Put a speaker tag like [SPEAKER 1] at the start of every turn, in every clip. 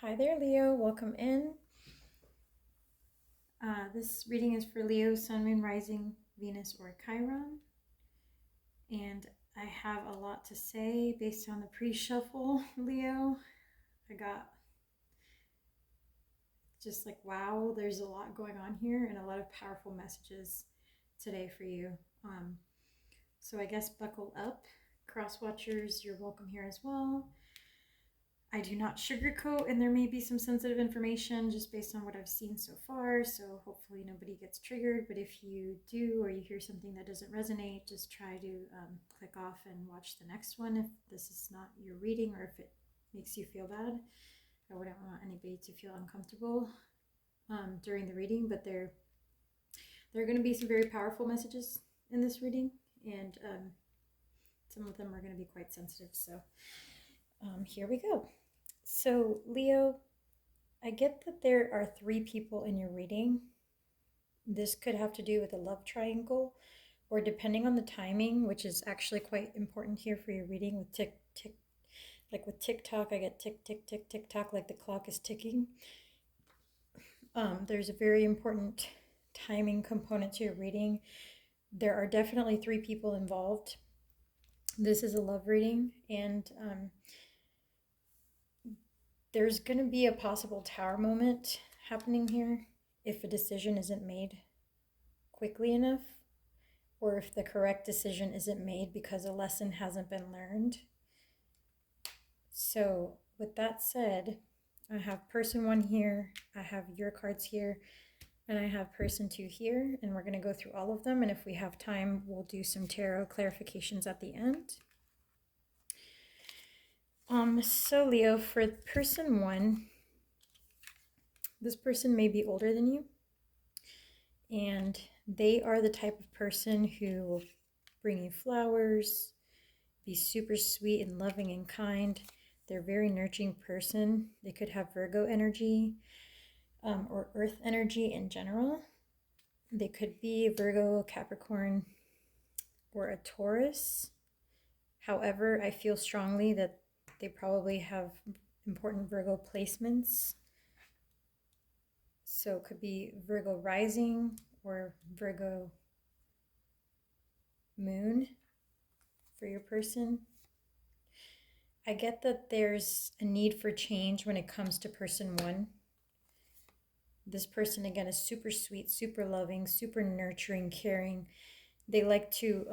[SPEAKER 1] Hi there, Leo. Welcome in. This reading is for Leo, Sun, Moon, Rising, Venus, or Chiron. And I have a lot to say based on the pre-shuffle, Leo. I got just like, wow, there's a lot going on here and a lot of powerful messages today for you. So I guess buckle up. Cross watchers, you're welcome here as well. I do not sugarcoat, and there may be some sensitive information just based on what I've seen so far, so hopefully nobody gets triggered. But if you do, or you hear something that doesn't resonate, just try to click off and watch the next one if this is not your reading, or if it makes you feel bad. I wouldn't want anybody to feel uncomfortable during the reading, but there are going to be some very powerful messages in this reading, and some of them are going to be quite sensitive, so here we go. So, Leo, I get that there are 3 people in your reading. This could have to do with a love triangle, or depending on the timing, which is actually quite important here for your reading with tick, tick. Like with TikTok, I get tick, tick, tick, tick, tock, like the clock is ticking. There's a very important timing component to your reading. There are definitely 3 people involved. This is a love reading, and there's going to be a possible tower moment happening here if a decision isn't made quickly enough, or if the correct decision isn't made because a lesson hasn't been learned. So with that said, I have person 1 here, I have your cards here, and I have person 2 here, and we're going to go through all of them, and if we have time, we'll do some tarot clarifications at the end. So Leo, for person 1, this person may be older than you, and they are the type of person who will bring you flowers, be super sweet and loving and kind. They're a very nurturing person. They could have Virgo energy or Earth energy in general. They could be Virgo, Capricorn, or a Taurus. However, I feel strongly that they probably have important Virgo placements. So it could be Virgo rising or Virgo moon for your person. I get that there's a need for change when it comes to person 1. This person, again, is super sweet, super loving, super nurturing, caring. They like to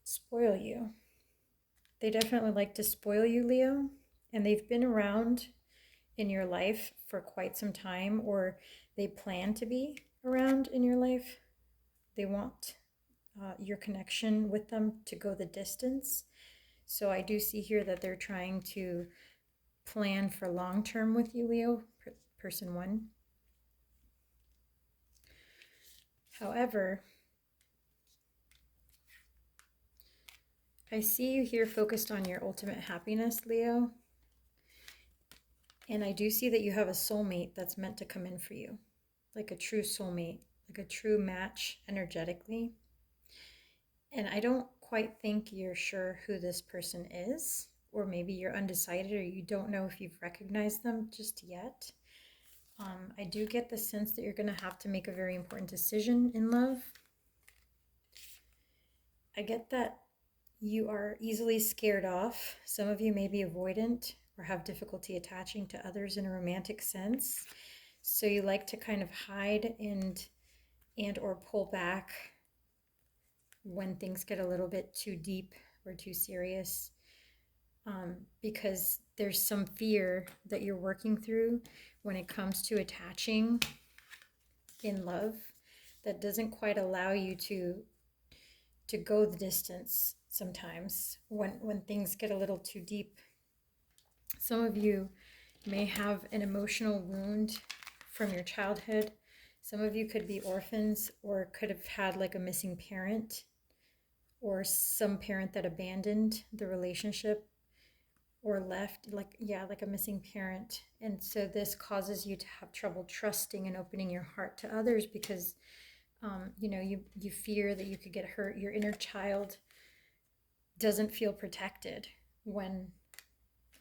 [SPEAKER 1] spoil you. They definitely like to spoil you, Leo. And they've been around in your life for quite some time, or they plan to be around in your life. They want your connection with them to go the distance. So I do see here that they're trying to plan for long term with you, Leo, person 1. However, I see you here focused on your ultimate happiness, Leo. And I do see that you have a soulmate that's meant to come in for you, like a true soulmate, like a true match energetically. And I don't quite think you're sure who this person is, or maybe you're undecided, or you don't know if you've recognized them just yet. I do get the sense that you're going to have to make a very important decision in love. I get that you are easily scared off. Some of you may be avoidant or have difficulty attaching to others in a romantic sense. So you like to kind of hide and or pull back when things get a little bit too deep or too serious, because there's some fear that you're working through when it comes to attaching in love that doesn't quite allow you to go the distance sometimes when things get a little too deep. Some of you may have an emotional wound from your childhood. Some of you could be orphans or could have had like a missing parent or some parent that abandoned the relationship or left, like a missing parent. And so this causes you to have trouble trusting and opening your heart to others because you fear that you could get hurt. Your inner child doesn't feel protected when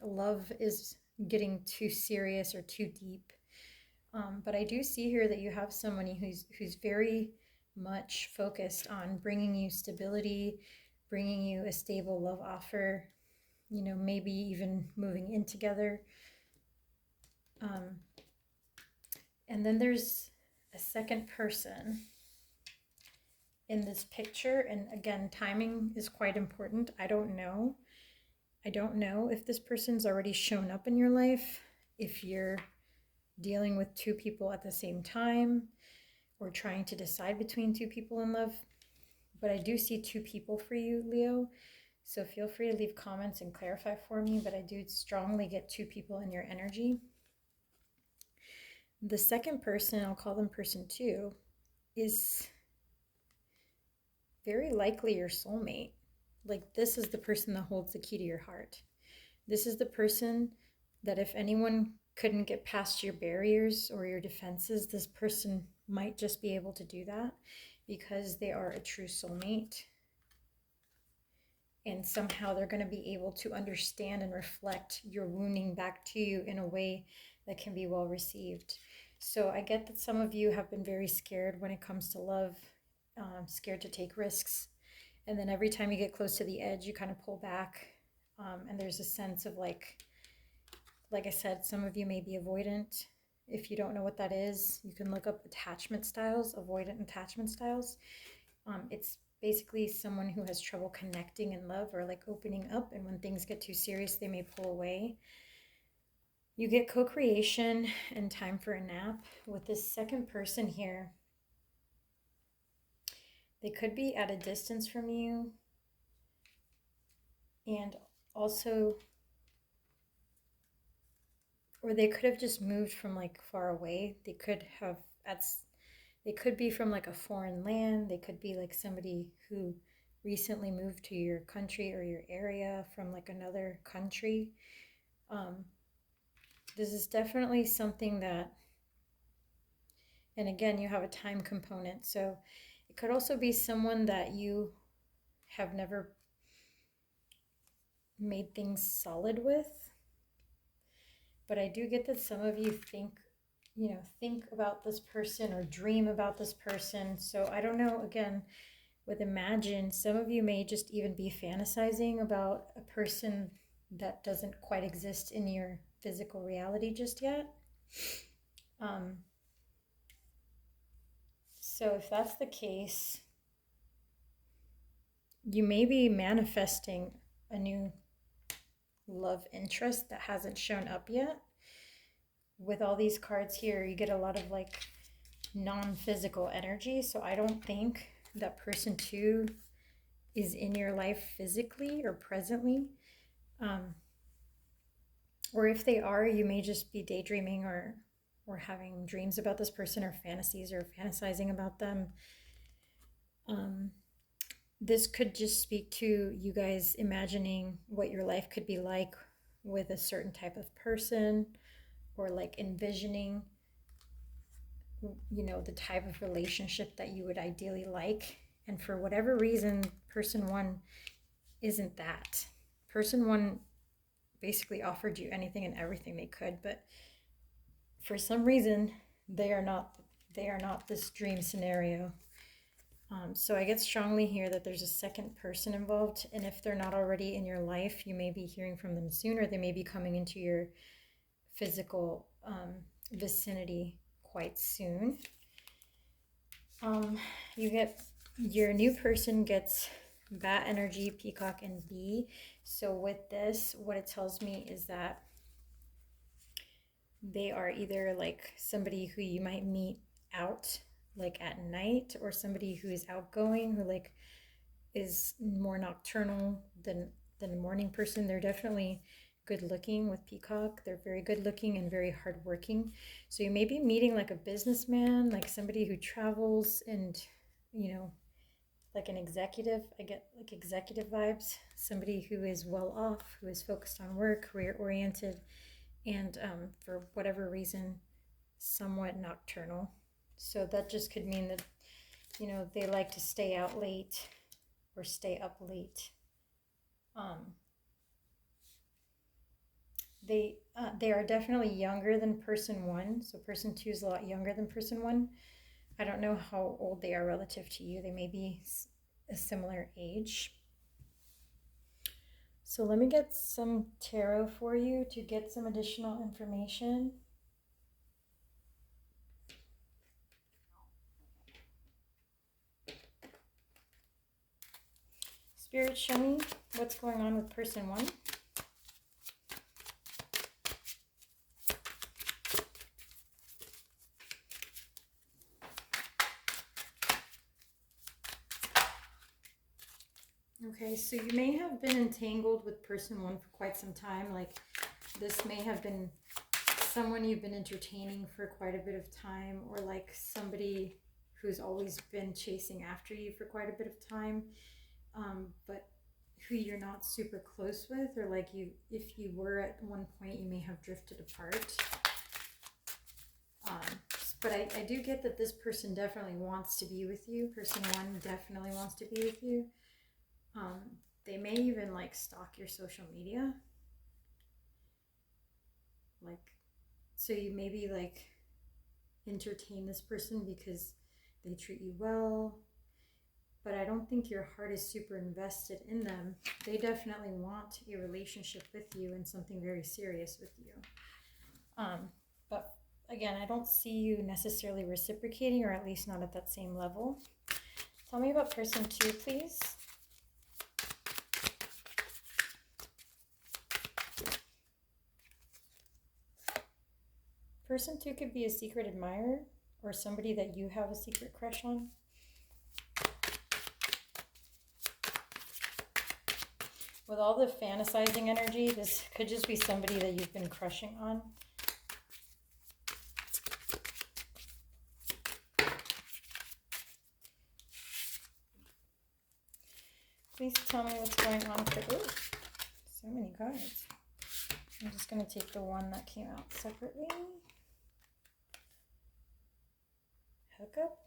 [SPEAKER 1] love is getting too serious or too deep. But I do see here that you have someone who's very much focused on bringing you stability, bringing you a stable love offer, maybe even moving in together. And then there's a second person in this picture. And again, timing is quite important. I don't know if this person's already shown up in your life, if you're dealing with two people at the same time or trying to decide between two people in love. But I do see two people for you, Leo. So feel free to leave comments and clarify for me, but I do strongly get two people in your energy. The second person, I'll call them person 2, is very likely your soulmate. Like, this is the person that holds the key to your heart. This is the person that if anyone couldn't get past your barriers or your defenses, this person might just be able to do that because they are a true soulmate. And somehow they're going to be able to understand and reflect your wounding back to you in a way that can be well received. So I get that some of you have been very scared when it comes to love, scared to take risks. And then every time you get close to the edge, you kind of pull back. And there's a sense of like I said, some of you may be avoidant. If you don't know what that is, you can look up attachment styles, avoidant attachment styles. It's basically someone who has trouble connecting in love or like opening up, and when things get too serious, they may pull away. You get co-creation and time for a nap. With this second person here, they could be at a distance from you, and also, or they could have just moved from like far away. They could be from like a foreign land. They could be like somebody who recently moved to your country or your area from like another country. This is definitely something that, and again, you have a time component. So it could also be someone that you have never made things solid with. But I do get that some of you think about this person or dream about this person. So I don't know, again, with imagine, some of you may just even be fantasizing about a person that doesn't quite exist in your physical reality just yet. So if that's the case, you may be manifesting a new love interest that hasn't shown up yet. With all these cards here, you get a lot of like non-physical energy. So I don't think that person 2 is in your life physically or presently. Or if they are, you may just be daydreaming or having dreams about this person or fantasies or fantasizing about them. This could just speak to you guys imagining what your life could be like with a certain type of person, or like envisioning, the type of relationship that you would ideally like. And for whatever reason, person 1 isn't that. Person 1 basically offered you anything and everything they could, but for some reason, they are not this dream scenario. So I get strongly here that there's a second person involved, and if they're not already in your life, you may be hearing from them soon, or they may be coming into your physical vicinity quite soon. Your new person gets Bat energy, Peacock, and Bee. So with this, what it tells me is that they are either like somebody who you might meet out like at night, or somebody who is outgoing, who like is more nocturnal than a morning person. They're definitely good looking with Peacock. They're very good looking and very hardworking. So you may be meeting like a businessman, like somebody who travels, and like an executive. I get like executive vibes. Somebody who is well off, who is focused on work, career oriented, and for whatever reason, somewhat nocturnal. So that just could mean that, they like to stay out late or stay up late. They are definitely younger than person one. So person two is a lot younger than person one. I don't know how old they are relative to you. They may be a similar age. So let me get some tarot for you to get some additional information. Spirit, show me what's going on with person one. Okay, so you may have been entangled with person one for quite some time. Like this may have been someone you've been entertaining for quite a bit of time, or like somebody who's always been chasing after you for quite a bit of time, but who you're not super close with, or like you, if you were at one point, you may have drifted apart. But I do get that this person definitely wants to be with you. Person one definitely wants to be with you. They may even like stalk your social media. Like, so you maybe like entertain this person because they treat you well, but I don't think your heart is super invested in them. They definitely want a relationship with you and something very serious with you. But again, I don't see you necessarily reciprocating, or at least not at that same level. Tell me about person two, please. Person two could be a secret admirer or somebody that you have a secret crush on. With all the fantasizing energy, this could just be somebody that you've been crushing on. Please tell me what's going on for, oh, so many cards. I'm just going to take the one that came out separately. Hookup?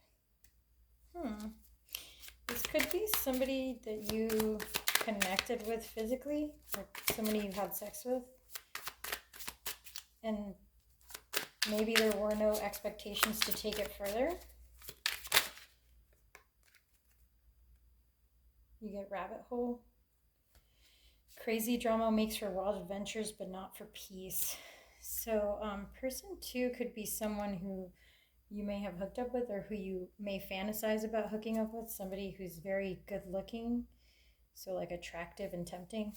[SPEAKER 1] This could be somebody that you connected with physically, like somebody you had sex with, and maybe there were no expectations to take it further. You get rabbit hole. Crazy drama makes for wild adventures, but not for peace. So person two could be someone who you may have hooked up with, or who you may fantasize about hooking up with, somebody who's very good looking, so like attractive and tempting.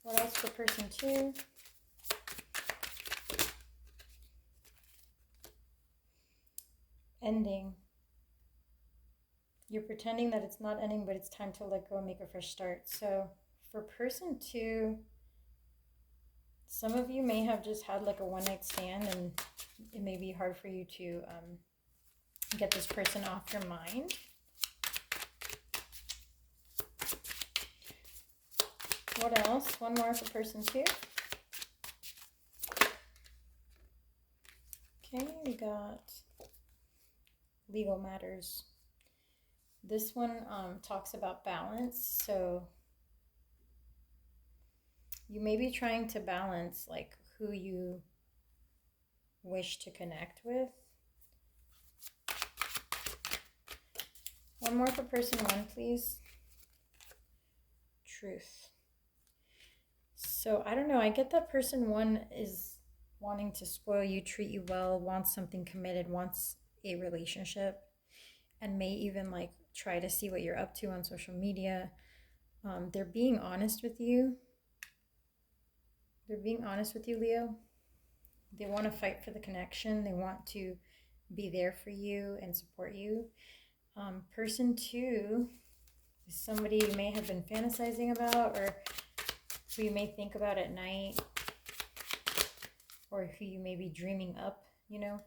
[SPEAKER 1] What else for person two? Ending. You're pretending that it's not ending, but it's time to let go and make a fresh start. So for person two, some of you may have just had like a one-night stand, and it may be hard for you to get this person off your mind. What else? One more for person two. Okay, we got legal matters. This one talks about balance. So you may be trying to balance like who you wish to connect with. One more for person one, please. Truth. So I don't know, I get that person one is wanting to spoil you, treat you well, wants something committed, wants a relationship, and may even like try to see what you're up to on social media. They're being honest with you. They're being honest with you, Leo. They want to fight for the connection. They want to be there for you and support you. Person two is somebody you may have been fantasizing about, or who you may think about at night, or who you may be dreaming up, you know.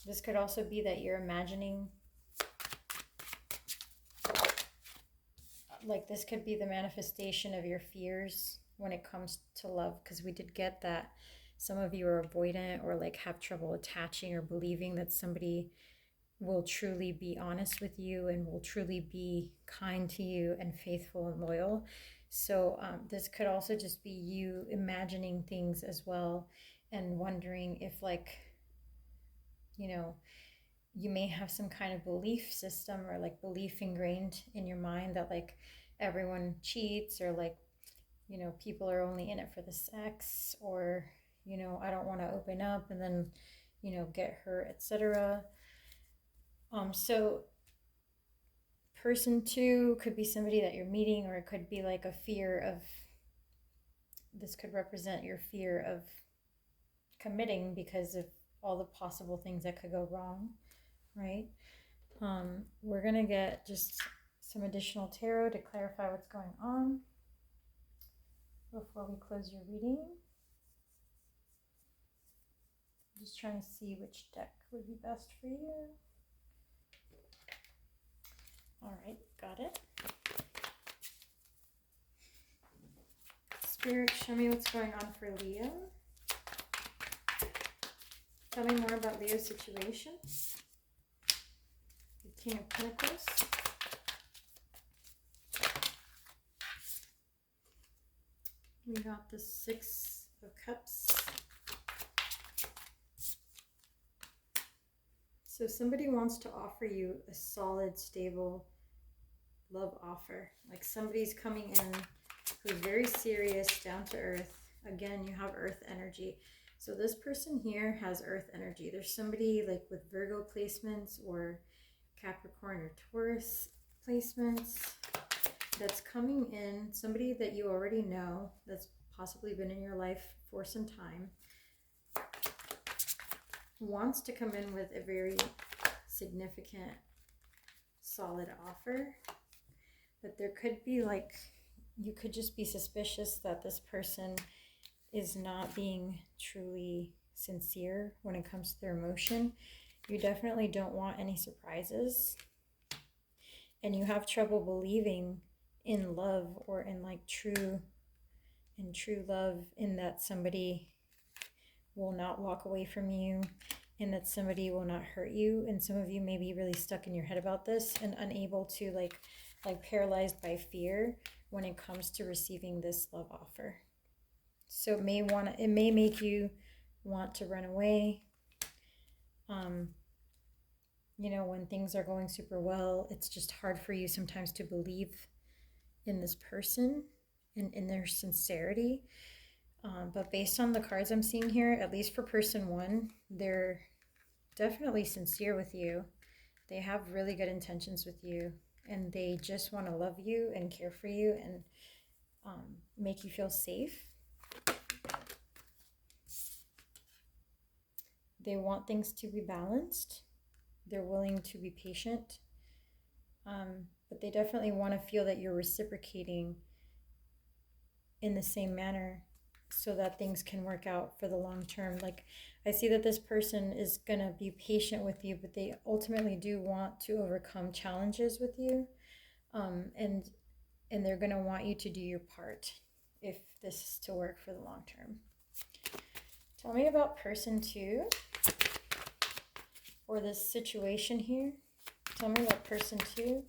[SPEAKER 1] This could also be that you're imagining, like this could be the manifestation of your fears when it comes to love, because we did get that some of you are avoidant or like have trouble attaching or believing that somebody will truly be honest with you and will truly be kind to you and faithful and loyal. So this could also just be you imagining things as well and wondering if, like, you know, you may have some kind of belief system or like belief ingrained in your mind that like everyone cheats, or like, you know, people are only in it for the sex, or, you know, I don't want to open up and then, you know, get hurt, etc. So person two could be somebody that you're meeting, or it could be like a fear of, this could represent your fear of committing because of all the possible things that could go wrong, right? We're going to get just some additional tarot to clarify what's going on before we close your reading. Just trying to see which deck would be best for you. All right, got it. Spirit, show me what's going on for Leo. Tell me more about Leo's situation. The King of Pentacles. We got the Six of Cups. So somebody wants to offer you a solid, stable love offer. Like somebody's coming in who's very serious, down to earth. Again, you have earth energy. So this person here has earth energy. There's somebody like with Virgo placements or Capricorn or Taurus placements that's coming in, somebody that you already know, that's possibly been in your life for some time, wants to come in with a very significant, solid offer. But there could be like, you could just be suspicious that this person is not being truly sincere when it comes to their emotion. You definitely don't want any surprises. And you have trouble believing in love, or in like true love, in that somebody will not walk away from you, and that somebody will not hurt you. And some of you may be really stuck in your head about this and unable to like paralyzed by fear when it comes to receiving this love offer. So it may make you want to run away. You know, when things are going super well, it's just hard for you sometimes to believe in this person and in their sincerity. But based on the cards I'm seeing here, at least for person one, they're definitely sincere with you. They have really good intentions with you, and they just want to love you and care for you and make you feel safe. They want things to be balanced. They're willing to be patient. But they definitely want to feel that you're reciprocating in the same manner so that things can work out for the long term. Like, I see that this person is going to be patient with you, but they ultimately do want to overcome challenges with you. And they're going to want you to do your part if this is to work for the long term. Tell me about person two, or this situation here. Tell me about person two.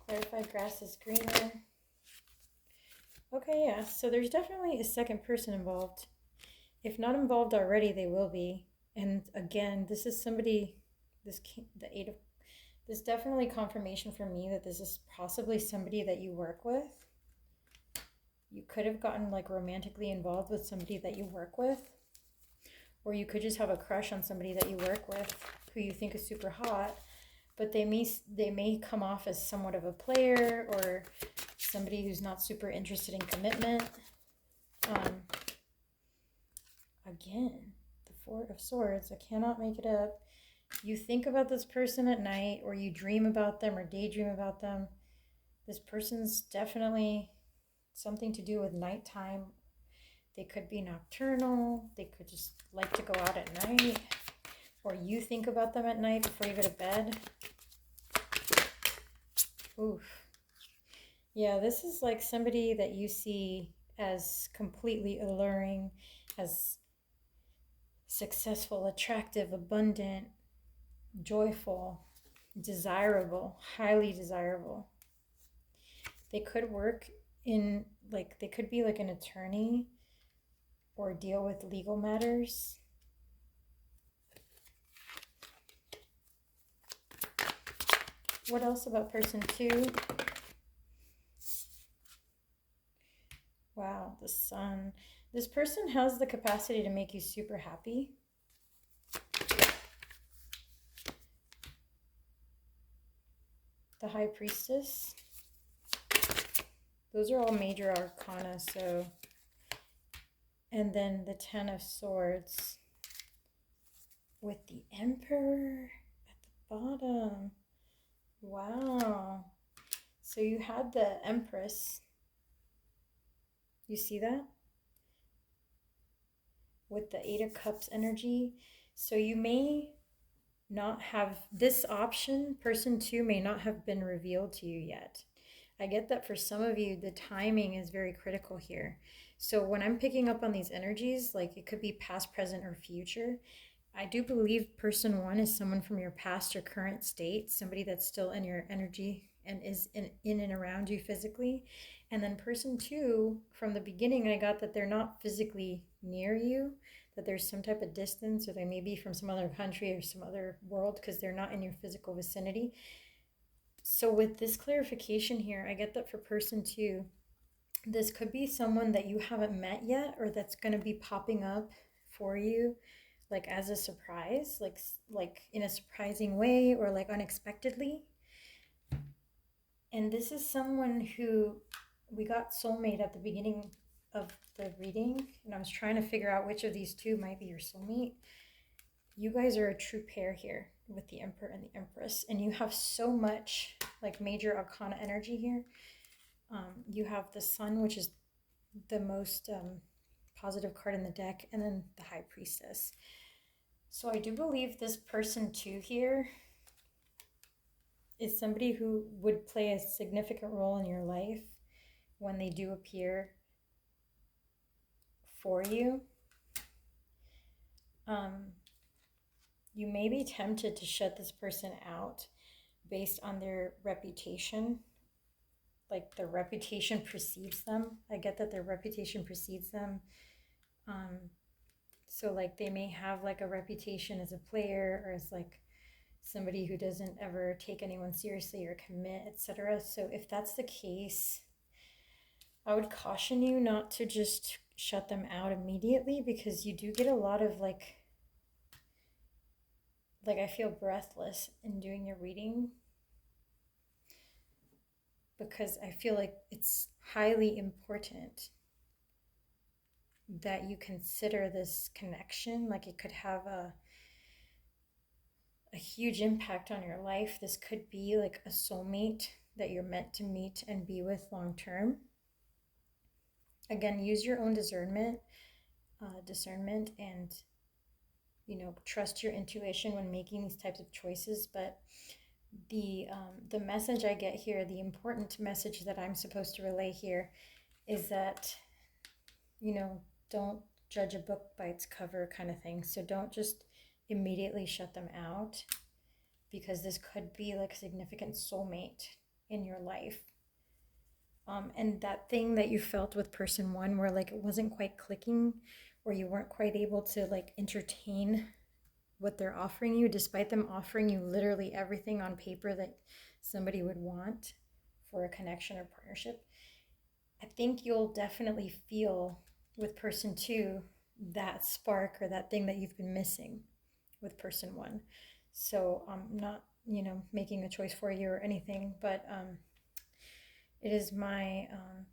[SPEAKER 1] Clarify grass is greener. Okay, yeah, so there's definitely a second person involved. If not involved already, they will be. And again, this is somebody, this definitely confirmation for me that this is possibly somebody that you work with. You could have gotten like romantically involved with somebody that you work with, or you could just have a crush on somebody that you work with who you think is super hot, but they may come off as somewhat of a player, or somebody who's not super interested in commitment. Again, the Four of Swords, I cannot make it up. You think about this person at night, or you dream about them or daydream about them. This person's definitely something to do with nighttime. They could be nocturnal. They could just like to go out at night, or you think about them at night before you go to bed. Oof. Yeah, this is like somebody that you see as completely alluring, as successful, attractive, abundant, joyful, desirable, highly desirable. They could work in, like, they could be like an attorney or deal with legal matters. What else about person 2? Wow, the Sun. This person has the capacity to make you super happy. The High Priestess. Those are all major arcana, so. And then the Ten of Swords with the Emperor at the bottom. Wow. So you had the Empress. You see that? With the Eight of Cups energy. So you may not have this option. Person 2 may not have been revealed to you yet. I get that for some of you, the timing is very critical here. So when I'm picking up on these energies, like it could be past, present, or future, I do believe person 1 is someone from your past or current state, somebody that's still in your energy and is in and around you physically. And then person 2, from the beginning, I got that they're not physically near you, that there's some type of distance, or they may be from some other country or some other world because they're not in your physical vicinity. So with this clarification here, I get that for person 2, this could be someone that you haven't met yet, or that's going to be popping up for you, like as a surprise, like in a surprising way, or like unexpectedly. And this is someone who, we got soulmate at the beginning of the reading, and I was trying to figure out which of these 2 might be your soulmate. You guys are a true pair here with the Emperor and the Empress, and you have so much like major arcana energy here. You have the Sun, which is the most positive card in the deck, and then the High Priestess. So I do believe this person 2 here is somebody who would play a significant role in your life when they do appear for you. You may be tempted to shut this person out based on their reputation. Like their reputation precedes them. I get that their reputation precedes them. So like they may have like a reputation as a player, or as like somebody who doesn't ever take anyone seriously or commit, etc. So if that's the case, I would caution you not to just shut them out immediately, because you do get a lot of like I feel breathless in doing your reading, because I feel like it's highly important that you consider this connection. Like it could have a huge impact on your life. This could be like a soulmate that you're meant to meet and be with long term. Again, use your own discernment, and trust your intuition when making these types of choices. But the message I get here, the important message that I'm supposed to relay here, is that don't judge a book by its cover, kind of thing. So don't just immediately shut them out, because this could be like a significant soulmate in your life. And that thing that you felt with person 1, where like it wasn't quite clicking, or you weren't quite able to like entertain what they're offering you, despite them offering you literally everything on paper that somebody would want for a connection or partnership, I think you'll definitely feel with person 2 that spark, or that thing that you've been missing with person 1. So I'm not, making a choice for you or anything, but it is my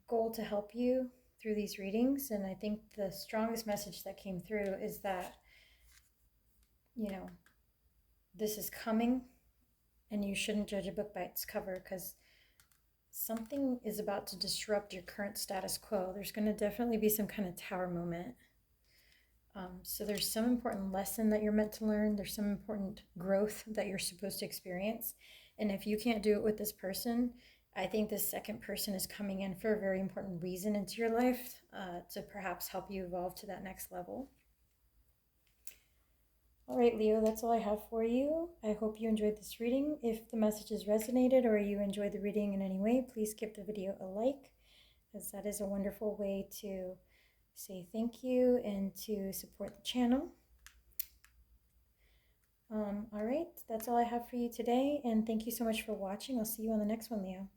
[SPEAKER 1] goal to help you through these readings. And I think the strongest message that came through is that, this is coming, and you shouldn't judge a book by its cover, because something is about to disrupt your current status quo. There's going to definitely be some kind of tower moment. So there's some important lesson that you're meant to learn. There's some important growth that you're supposed to experience. And if you can't do it with this person, I think this second person is coming in for a very important reason into your life, to perhaps help you evolve to that next level. All right, Leo, that's all I have for you. I hope you enjoyed this reading. If the messages resonated or you enjoyed the reading in any way, please give the video a like, as that is a wonderful way to say thank you and to support the channel. All right, that's all I have for you today, and thank you so much for watching. I'll see you on the next one, Leo.